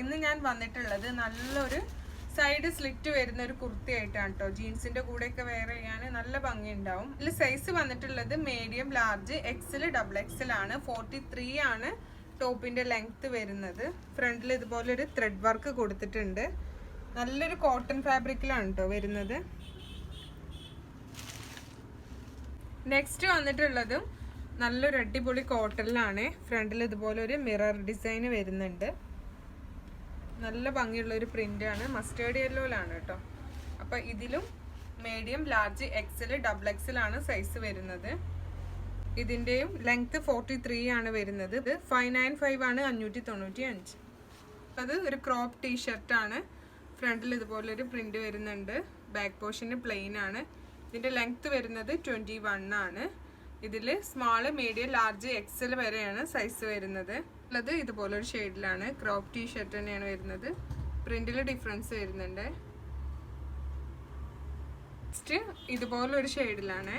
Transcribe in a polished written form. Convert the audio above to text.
ഇന്ന് ഞാൻ വന്നിട്ടുള്ളത് നല്ലൊരു സൈഡ് സ്ലിറ്റ് വരുന്ന ഒരു കുർത്തി ആയിട്ടാണ് കേട്ടോ. ജീൻസിന്റെ കൂടെയൊക്കെ വെയർ ചെയ്യാൻ നല്ല ഭംഗി ഉണ്ടാവും. ഇതിൽ സൈസ് വന്നിട്ടുള്ളത് medium, large, XL, double XL ആണ്. 43 ആണ് ടോപ്പിന്റെ ലെങ്ത് വരുന്നത്. ഫ്രണ്ടിൽ ഇതുപോലെ ഒരു ത്രെഡ് വർക്ക് കൊടുത്തിട്ടുണ്ട്. നല്ലൊരു കോട്ടൺ ഫാബ്രിക്കിലാണ് കേട്ടോ വരുന്നത്. നെക്സ്റ്റ് വന്നിട്ടുള്ളതും നല്ലൊരു അടിപൊളി കോട്ടണിലാണ്. ഫ്രണ്ടിൽ ഇതുപോലെ ഒരു മിറർ ഡിസൈൻ വരുന്നുണ്ട്. നല്ല ഭംഗിയുള്ള ഒരു പ്രിന്റ് ആണ്. മസ്റ്റേർഡ് യെല്ലോയിലാണ് കേട്ടോ. അപ്പൊ ഇതിലും medium, large, XL, double XL ആണ് സൈസ് വരുന്നത്. ഇതിന്റെയും ലെങ്ത് 43 ആണ് വരുന്നത്. ഇത് 595 ആണ്, 595. അത് ഒരു ക്രോപ്പ് ടീഷർട്ട് ആണ്. ഫ്രണ്ടിൽ ഇതുപോലെ ഒരു പ്രിന്റ് വരുന്നുണ്ട്. ബാക്ക് പോർഷന് പ്ലെയിൻ ആണ്. ഇതിന്റെ ലെങ്ത് വരുന്നത് 21 ആണ്. ഇതില് സ്മാള്, മീഡിയം, ലാർജ്, എക്സൽ വരെയാണ് സൈസ് വരുന്നത്. ഉള്ളത് ഇതുപോലെ ഒരു ഷെയ്ഡിലാണ്. ക്രോപ്പ് ടീഷർട്ട് തന്നെയാണ് വരുന്നത്. പ്രിന്റിൽ ഡിഫറൻസ് വരുന്നുണ്ട്. നെക്സ്റ്റ് ഇതുപോലെ ഒരു ഷെയ്ഡിലാണ്.